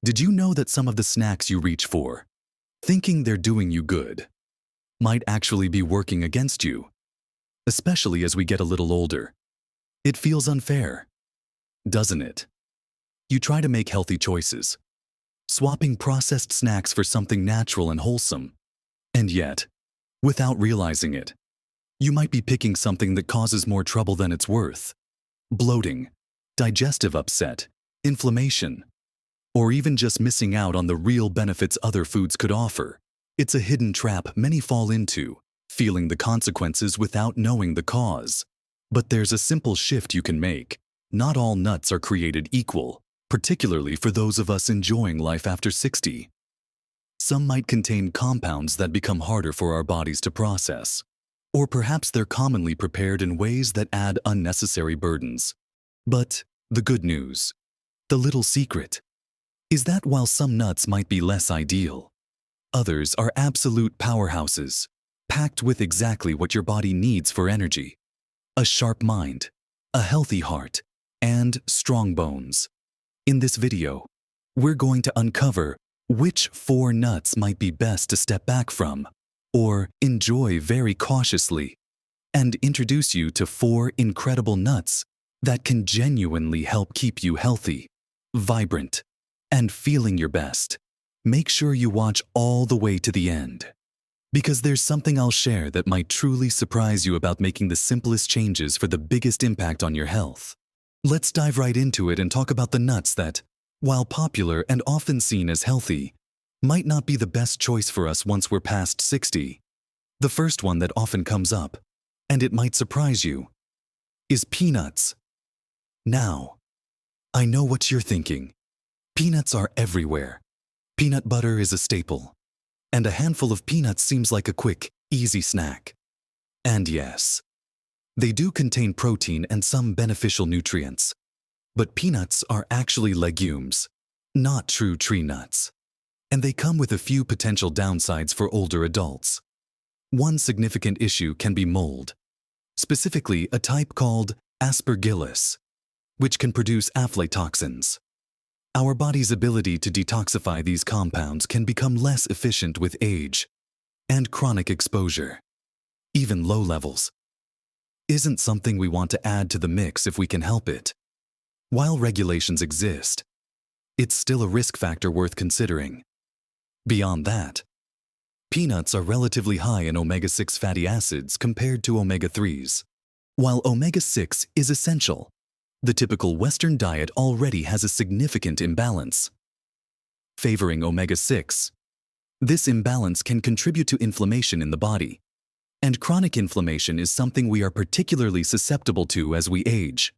Did you know that some of the snacks you reach for, thinking they're doing you good, might actually be working against you? Especially as we get a little older. It feels unfair, doesn't it? You try to make healthy choices, swapping processed snacks for something natural and wholesome. And yet, without realizing it, you might be picking something that causes more trouble than it's worth. Bloating, digestive upset, inflammation, or even just missing out on the real benefits other foods could offer. It's a hidden trap many fall into, feeling the consequences without knowing the cause. But there's a simple shift you can make. Not all nuts are created equal, particularly for those of us enjoying life after 60. Some might contain compounds that become harder for our bodies to process. Or perhaps they're commonly prepared in ways that add unnecessary burdens. But the good news, the little secret, is that while some nuts might be less ideal, others are absolute powerhouses, packed with exactly what your body needs for energy: a sharp mind, a healthy heart, and strong bones. In this video, we're going to uncover which 4 nuts might be best to step back from, or enjoy very cautiously, and introduce you to 4 incredible nuts that can genuinely help keep you healthy, vibrant, and feeling your best. Make sure you watch all the way to the end, because there's something I'll share that might truly surprise you about making the simplest changes for the biggest impact on your health. Let's dive right into it and talk about the nuts that, while popular and often seen as healthy, might not be the best choice for us once we're past 60. The first one that often comes up, and it might surprise you, is peanuts. Now, I know what you're thinking. Peanuts are everywhere. Peanut butter is a staple, and a handful of peanuts seems like a quick, easy snack. And yes, they do contain protein and some beneficial nutrients. But peanuts are actually legumes, not true tree nuts. And they come with a few potential downsides for older adults. One significant issue can be mold, specifically a type called aspergillus, which can produce aflatoxins. Our body's ability to detoxify these compounds can become less efficient with age and chronic exposure. Even low levels isn't something we want to add to the mix if we can help it. While regulations exist, it's still a risk factor worth considering. Beyond that, peanuts are relatively high in omega-6 fatty acids compared to omega-3s. While omega-6 is essential, the typical Western diet already has a significant imbalance, favoring omega-6. This imbalance can contribute to inflammation in the body, and chronic inflammation is something we are particularly susceptible to as we age,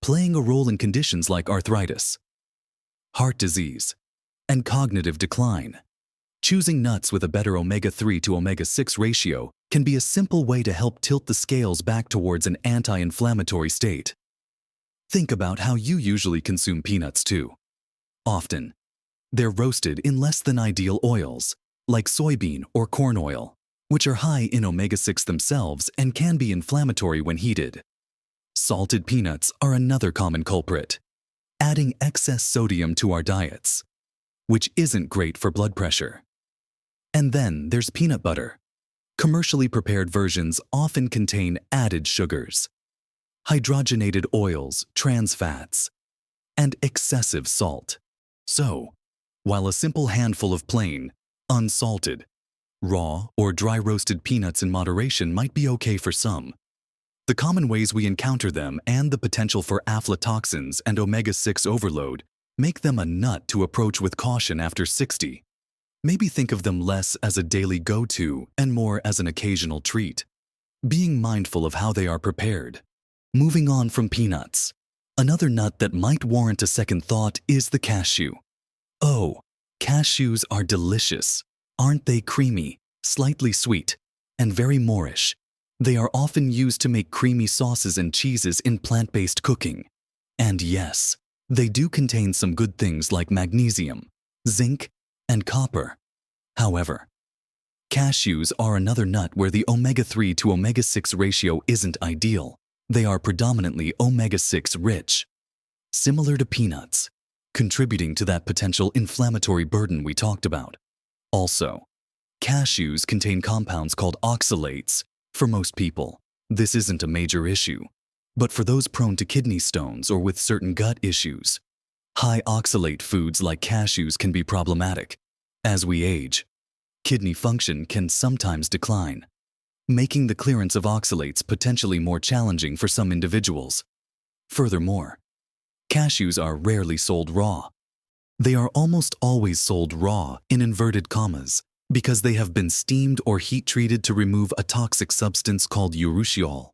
playing a role in conditions like arthritis, heart disease, and cognitive decline. Choosing nuts with a better omega-3 to omega-6 ratio can be a simple way to help tilt the scales back towards an anti-inflammatory state. Think about how you usually consume peanuts too. Often, they're roasted in less than ideal oils, like soybean or corn oil, which are high in omega-6 themselves and can be inflammatory when heated. Salted peanuts are another common culprit, adding excess sodium to our diets, which isn't great for blood pressure. And then there's peanut butter. Commercially prepared versions often contain added sugars, hydrogenated oils, trans fats, and excessive salt. So, while a simple handful of plain, unsalted, raw, or dry roasted peanuts in moderation might be okay for some, the common ways we encounter them and the potential for aflatoxins and omega-6 overload make them a nut to approach with caution after 60. Maybe think of them less as a daily go-to and more as an occasional treat, being mindful of how they are prepared. Moving on from peanuts, another nut that might warrant a second thought is the cashew. Oh, cashews are delicious. Aren't they creamy, slightly sweet, and very Moorish? They are often used to make creamy sauces and cheeses in plant-based cooking. And yes, they do contain some good things like magnesium, zinc, and copper. However, cashews are another nut where the omega-3 to omega-6 ratio isn't ideal. They are predominantly omega-6 rich. Similar to peanuts, contributing to that potential inflammatory burden we talked about. Also, cashews contain compounds called oxalates. For most people, this isn't a major issue, but for those prone to kidney stones or with certain gut issues, high oxalate foods like cashews can be problematic. As we age, kidney function can sometimes decline, making the clearance of oxalates potentially more challenging for some individuals. Furthermore, cashews are rarely sold raw. They are almost always sold raw in inverted commas because they have been steamed or heat-treated to remove a toxic substance called urushiol,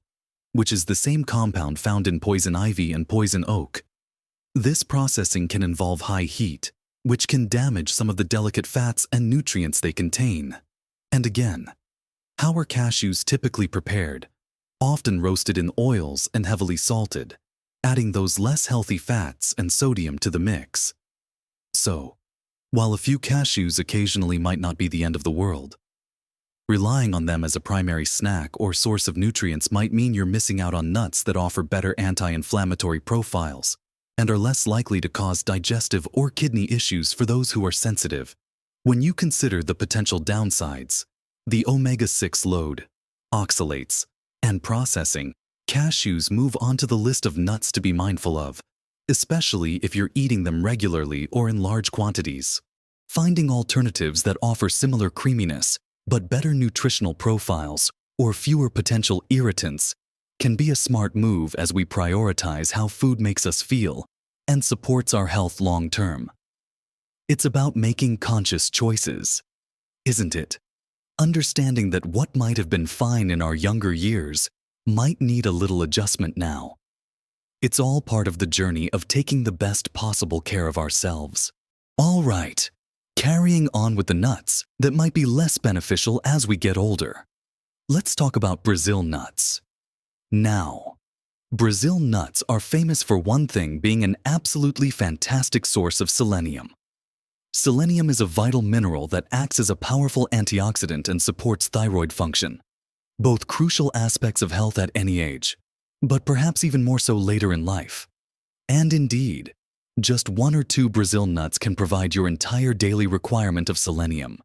which is the same compound found in poison ivy and poison oak. This processing can involve high heat, which can damage some of the delicate fats and nutrients they contain. And again, how are cashews typically prepared? Often roasted in oils and heavily salted, adding those less healthy fats and sodium to the mix. So, while a few cashews occasionally might not be the end of the world, relying on them as a primary snack or source of nutrients might mean you're missing out on nuts that offer better anti-inflammatory profiles and are less likely to cause digestive or kidney issues for those who are sensitive. When you consider the potential downsides, the omega-6 load, oxalates, and processing, cashews move onto the list of nuts to be mindful of, especially if you're eating them regularly or in large quantities. Finding alternatives that offer similar creaminess but better nutritional profiles or fewer potential irritants can be a smart move as we prioritize how food makes us feel and supports our health long-term. It's about making conscious choices, isn't it? Understanding that what might have been fine in our younger years might need a little adjustment now. It's all part of the journey of taking the best possible care of ourselves. All right, carrying on with the nuts that might be less beneficial as we get older. Let's talk about Brazil nuts. Now, Brazil nuts are famous for one thing being an absolutely fantastic source of selenium. Selenium is a vital mineral that acts as a powerful antioxidant and supports thyroid function, both crucial aspects of health at any age, but perhaps even more so later in life. And indeed, just 1 or 2 Brazil nuts can provide your entire daily requirement of selenium.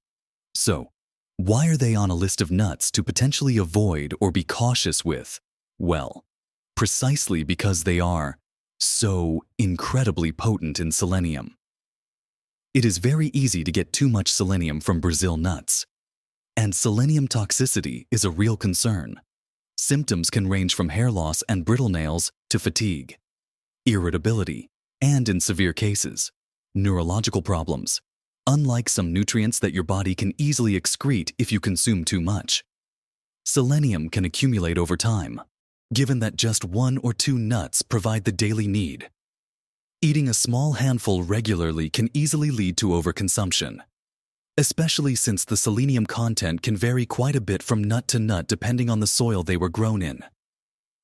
So, why are they on a list of nuts to potentially avoid or be cautious with? Well, precisely because they are so incredibly potent in selenium. It is very easy to get too much selenium from Brazil nuts, and selenium toxicity is a real concern. Symptoms can range from hair loss and brittle nails to fatigue, irritability, and in severe cases, neurological problems, unlike some nutrients that your body can easily excrete if you consume too much. Selenium can accumulate over time, given that just 1 or 2 nuts provide the daily need. Eating a small handful regularly can easily lead to overconsumption, especially since the selenium content can vary quite a bit from nut to nut depending on the soil they were grown in.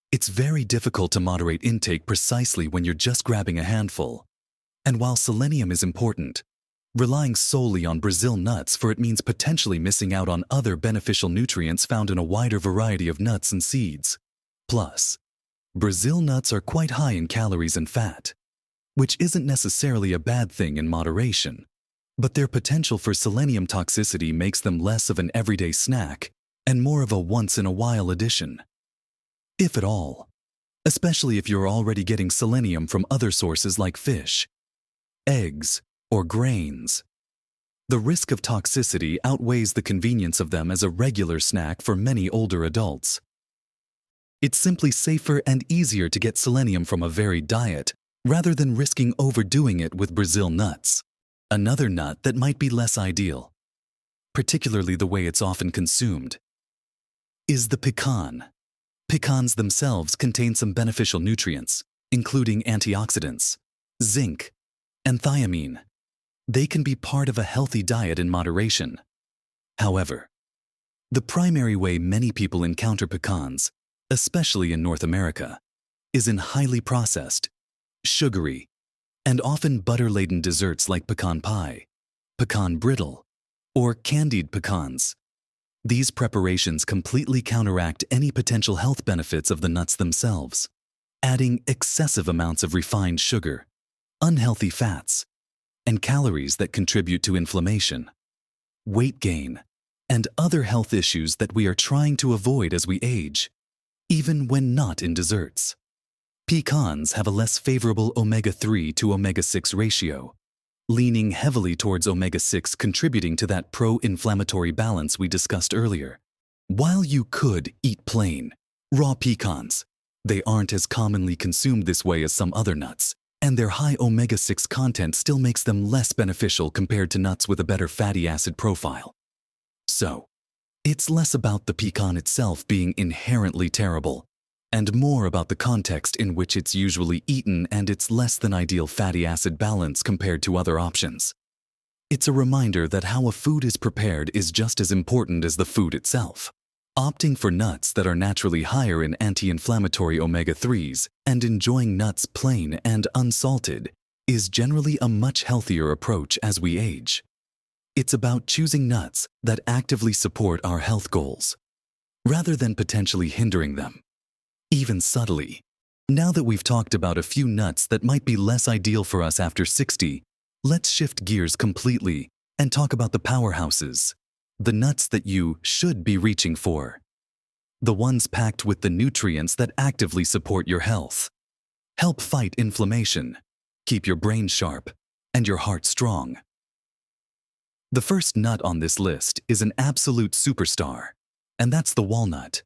It's very difficult to moderate intake precisely when you're just grabbing a handful. And while selenium is important, relying solely on Brazil nuts for it means potentially missing out on other beneficial nutrients found in a wider variety of nuts and seeds. Plus, Brazil nuts are quite high in calories and fat, which isn't necessarily a bad thing in moderation, but their potential for selenium toxicity makes them less of an everyday snack and more of a once-in-a-while addition, if at all, especially if you're already getting selenium from other sources like fish, eggs, or grains. The risk of toxicity outweighs the convenience of them as a regular snack for many older adults. It's simply safer and easier to get selenium from a varied diet rather than risking overdoing it with Brazil nuts, another nut that might be less ideal, particularly the way it's often consumed, is the pecan. Pecans themselves contain some beneficial nutrients, including antioxidants, zinc, and thiamine. They can be part of a healthy diet in moderation. However, the primary way many people encounter pecans, especially in North America, is in highly processed, sugary, and often butter-laden desserts like pecan pie, pecan brittle, or candied pecans. These preparations completely counteract any potential health benefits of the nuts themselves, adding excessive amounts of refined sugar, unhealthy fats, and calories that contribute to inflammation, weight gain, and other health issues that we are trying to avoid as we age, even when not in desserts. Pecans have a less favorable omega-3 to omega-6 ratio, leaning heavily towards omega-6, contributing to that pro-inflammatory balance we discussed earlier. While you could eat plain, raw pecans, they aren't as commonly consumed this way as some other nuts, and their high omega-6 content still makes them less beneficial compared to nuts with a better fatty acid profile. So, it's less about the pecan itself being inherently terrible, and more about the context in which it's usually eaten and its less than ideal fatty acid balance compared to other options. It's a reminder that how a food is prepared is just as important as the food itself. Opting for nuts that are naturally higher in anti-inflammatory omega-3s and enjoying nuts plain and unsalted is generally a much healthier approach as we age. It's about choosing nuts that actively support our health goals, rather than potentially hindering them, even subtly. Now that we've talked about a few nuts that might be less ideal for us after 60, let's shift gears completely and talk about the powerhouses, the nuts that you should be reaching for. The ones packed with the nutrients that actively support your health, help fight inflammation, keep your brain sharp, and your heart strong. The first nut on this list is an absolute superstar, and that's the walnut.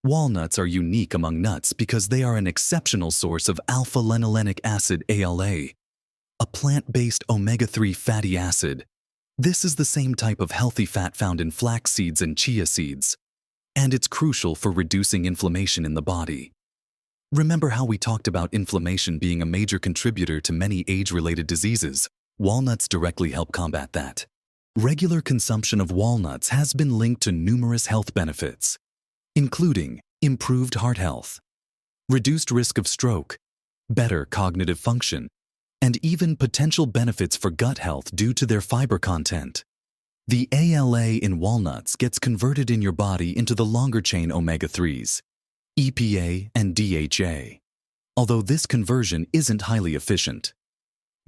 Walnuts are unique among nuts because they are an exceptional source of alpha-linolenic acid ALA, a plant-based omega-3 fatty acid. This is the same type of healthy fat found in flax seeds and chia seeds, and it's crucial for reducing inflammation in the body. Remember how we talked about inflammation being a major contributor to many age-related diseases? Walnuts directly help combat that. Regular consumption of walnuts has been linked to numerous health benefits, including improved heart health, reduced risk of stroke, better cognitive function, and even potential benefits for gut health due to their fiber content. The ALA in walnuts gets converted in your body into the longer-chain omega-3s, EPA and DHA, although this conversion isn't highly efficient.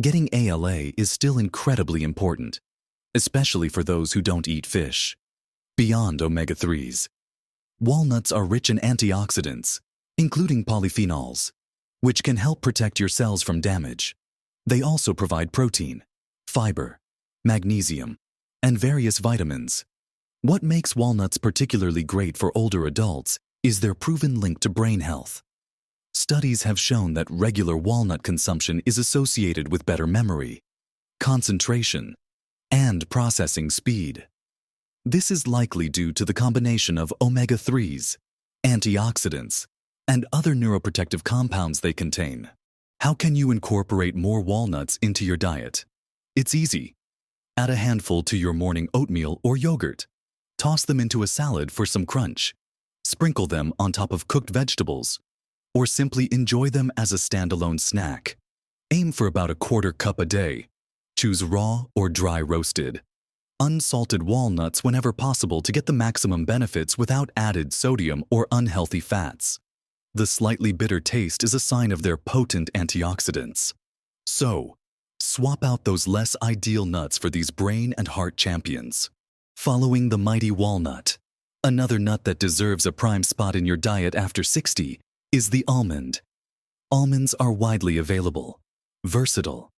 Getting ALA is still incredibly important, especially for those who don't eat fish. Beyond omega-3s, walnuts are rich in antioxidants, including polyphenols, which can help protect your cells from damage. They also provide protein, fiber, magnesium, and various vitamins. What makes walnuts particularly great for older adults is their proven link to brain health. Studies have shown that regular walnut consumption is associated with better memory, concentration, and processing speed. This is likely due to the combination of omega-3s, antioxidants, and other neuroprotective compounds they contain. How can you incorporate more walnuts into your diet? It's easy. Add a handful to your morning oatmeal or yogurt. Toss them into a salad for some crunch. Sprinkle them on top of cooked vegetables, or simply enjoy them as a standalone snack. Aim for about a quarter cup a day. Choose raw or dry roasted, unsalted walnuts whenever possible to get the maximum benefits without added sodium or unhealthy fats. The slightly bitter taste is a sign of their potent antioxidants. So, swap out those less ideal nuts for these brain and heart champions. Following the mighty walnut, another nut that deserves a prime spot in your diet after 60 is the almond. Almonds are widely available, versatile,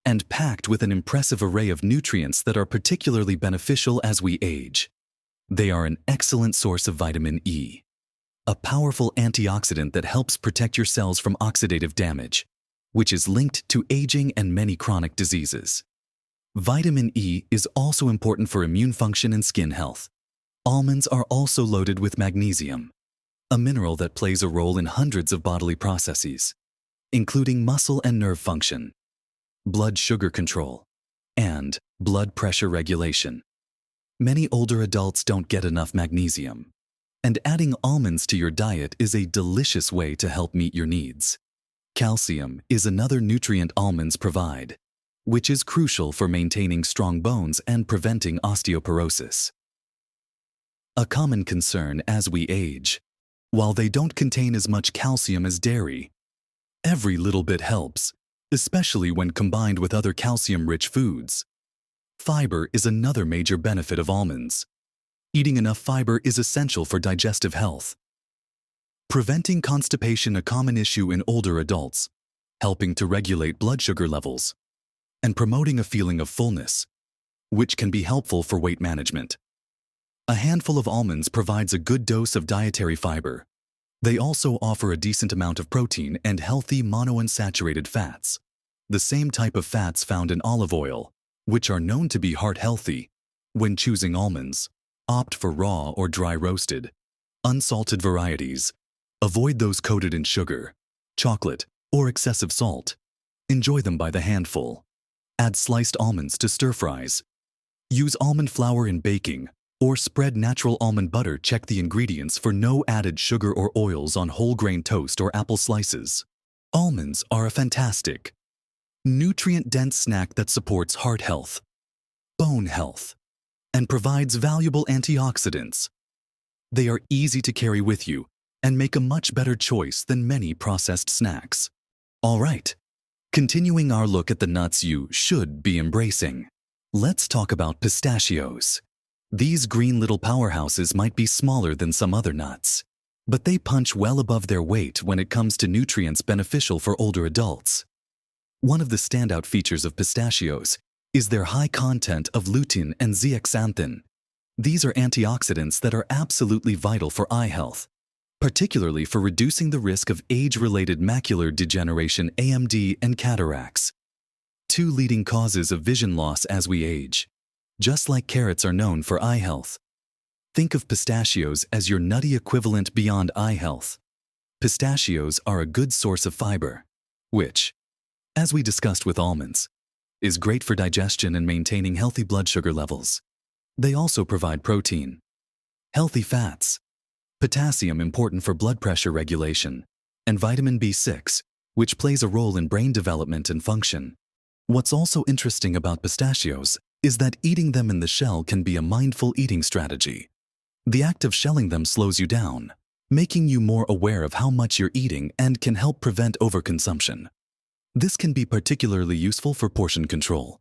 and packed with an impressive array of nutrients that are particularly beneficial as we age. They are an excellent source of vitamin E, a powerful antioxidant that helps protect your cells from oxidative damage, which is linked to aging and many chronic diseases. Vitamin E is also important for immune function and skin health. Almonds are also loaded with magnesium, a mineral that plays a role in hundreds of bodily processes, including muscle and nerve function, blood sugar control, and blood pressure regulation. Many older adults don't get enough magnesium, and adding almonds to your diet is a delicious way to help meet your needs. Calcium is another nutrient almonds provide, which is crucial for maintaining strong bones and preventing osteoporosis. A common concern as we age, while they don't contain as much calcium as dairy, every little bit helps, especially when combined with other calcium-rich foods. Fiber is another major benefit of almonds. Eating enough fiber is essential for digestive health. Preventing constipation, a common issue in older adults, helping to regulate blood sugar levels, and promoting a feeling of fullness, which can be helpful for weight management. A handful of almonds provides a good dose of dietary fiber. They also offer a decent amount of protein and healthy monounsaturated fats, the same type of fats found in olive oil, which are known to be heart-healthy. When choosing almonds, opt for raw or dry roasted, unsalted varieties. Avoid those coated in sugar, chocolate, or excessive salt. Enjoy them by the handful. Add sliced almonds to stir-fries. Use almond flour in baking, or spread natural almond butter. Check the ingredients for no added sugar or oils on whole grain toast or apple slices. Almonds are a fantastic, nutrient-dense snack that supports heart health, bone health, and provides valuable antioxidants. They are easy to carry with you and make a much better choice than many processed snacks. All right, continuing our look at the nuts you should be embracing. Let's talk about pistachios. These green little powerhouses might be smaller than some other nuts, but they punch well above their weight when it comes to nutrients beneficial for older adults. One of the standout features of pistachios is their high content of lutein and zeaxanthin. These are antioxidants that are absolutely vital for eye health, particularly for reducing the risk of age-related macular degeneration (AMD) and cataracts, two leading causes of vision loss as we age. Just like carrots are known for eye health, think of pistachios as your nutty equivalent beyond eye health. Pistachios are a good source of fiber, which, as we discussed with almonds, is great for digestion and maintaining healthy blood sugar levels. They also provide protein, healthy fats, potassium important for blood pressure regulation, and vitamin B6, which plays a role in brain development and function. What's also interesting about pistachios is that eating them in the shell can be a mindful eating strategy. The act of shelling them slows you down, making you more aware of how much you're eating and can help prevent overconsumption. This can be particularly useful for portion control.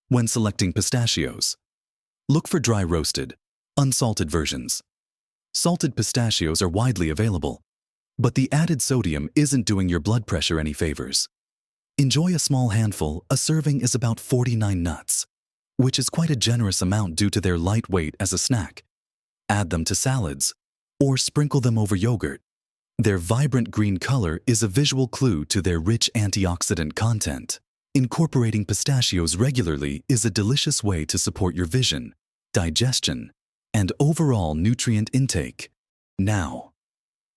When selecting pistachios, look for dry roasted, unsalted versions. Salted pistachios are widely available, but the added sodium isn't doing your blood pressure any favors. Enjoy a small handful. A serving is about 49 nuts, which is quite a generous amount due to their light weight as a snack. Add them to salads, or sprinkle them over yogurt. Their vibrant green color is a visual clue to their rich antioxidant content. Incorporating pistachios regularly is a delicious way to support your vision, digestion, and overall nutrient intake. Now,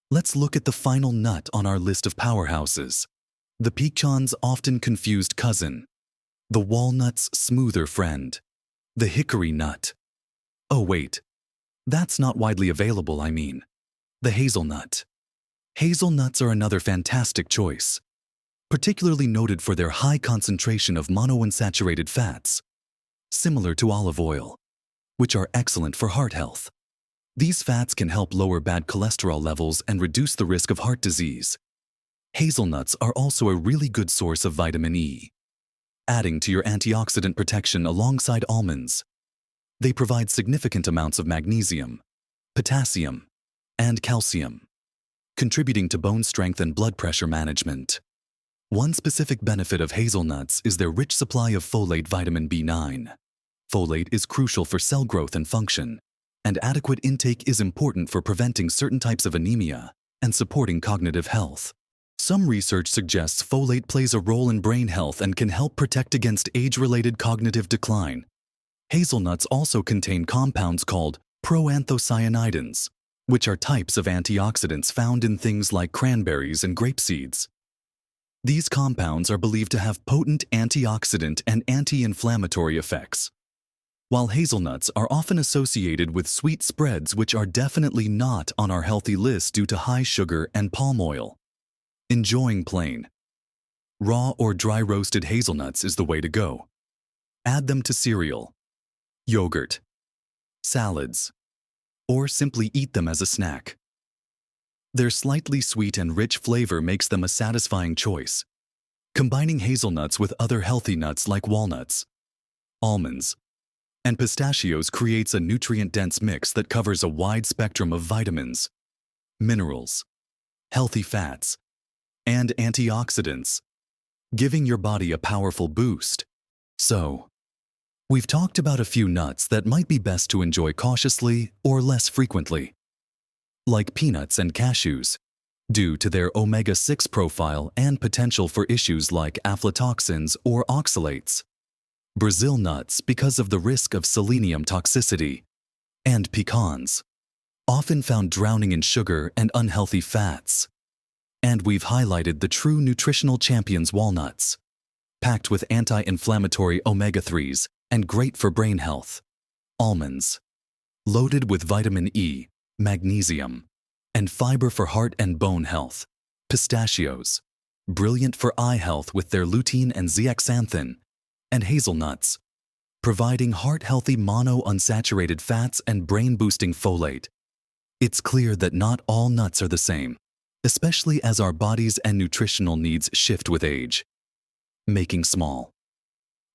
let's look at the final nut on our list of powerhouses, the pecan's often confused cousin, the walnut's smoother friend, the hickory nut. Oh wait, that's not widely available, the hazelnut. Hazelnuts are another fantastic choice, particularly noted for their high concentration of monounsaturated fats, similar to olive oil, which are excellent for heart health. These fats can help lower bad cholesterol levels and reduce the risk of heart disease. Hazelnuts are also a really good source of vitamin E, adding to your antioxidant protection alongside almonds. They provide significant amounts of magnesium, potassium, and calcium, contributing to bone strength and blood pressure management. One specific benefit of hazelnuts is their rich supply of folate vitamin B9. Folate is crucial for cell growth and function, and adequate intake is important for preventing certain types of anemia and supporting cognitive health. Some research suggests folate plays a role in brain health and can help protect against age-related cognitive decline. Hazelnuts also contain compounds called proanthocyanidins, which are types of antioxidants found in things like cranberries and grape seeds. These compounds are believed to have potent antioxidant and anti-inflammatory effects. While hazelnuts are often associated with sweet spreads, which are definitely not on our healthy list due to high sugar and palm oil, enjoying plain, raw or dry roasted hazelnuts is the way to go. Add them to cereal, yogurt, salads, or simply eat them as a snack. Their slightly sweet and rich flavor makes them a satisfying choice, combining hazelnuts with other healthy nuts like walnuts, almonds, and pistachios creates a nutrient-dense mix that covers a wide spectrum of vitamins, minerals, healthy fats, and antioxidants, giving your body a powerful boost. So, we've talked about a few nuts that might be best to enjoy cautiously or less frequently, like peanuts and cashews, due to their omega-6 profile and potential for issues like aflatoxins or oxalates. Brazil nuts because of the risk of selenium toxicity, and pecans, often found drowning in sugar and unhealthy fats. And we've highlighted the true nutritional champions walnuts, packed with anti-inflammatory omega-3s and great for brain health. Almonds, loaded with vitamin E, magnesium, and fiber for heart and bone health. Pistachios, brilliant for eye health with their lutein and zeaxanthin. And hazelnuts, providing heart-healthy monounsaturated fats and brain-boosting folate. It's clear that not all nuts are the same, especially as our bodies and nutritional needs shift with age. Making small,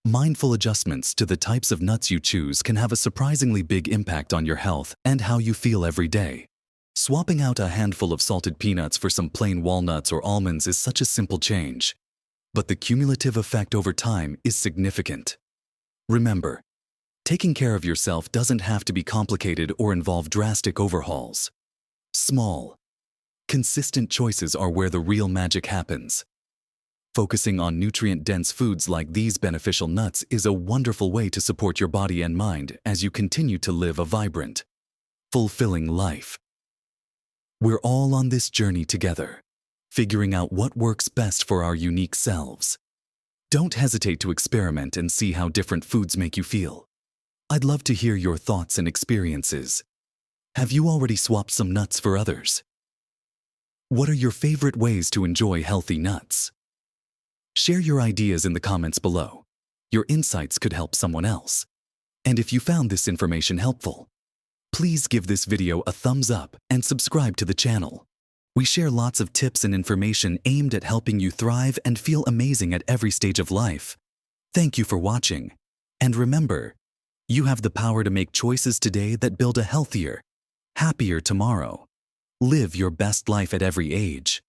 mindful adjustments to the types of nuts you choose can have a surprisingly big impact on your health and how you feel every day. Swapping out a handful of salted peanuts for some plain walnuts or almonds is such a simple change, but the cumulative effect over time is significant. Remember, taking care of yourself doesn't have to be complicated or involve drastic overhauls. Small, consistent choices are where the real magic happens. Focusing on nutrient-dense foods like these beneficial nuts is a wonderful way to support your body and mind as you continue to live a vibrant, fulfilling life. We're all on this journey together, figuring out what works best for our unique selves. Don't hesitate to experiment and see how different foods make you feel. I'd love to hear your thoughts and experiences. Have you already swapped some nuts for others? What are your favorite ways to enjoy healthy nuts? Share your ideas in the comments below. Your insights could help someone else. And if you found this information helpful, please give this video a thumbs up and subscribe to the channel. We share lots of tips and information aimed at helping you thrive and feel amazing at every stage of life. Thank you for watching. And remember, you have the power to make choices today that build a healthier, happier tomorrow. Live your best life at every age.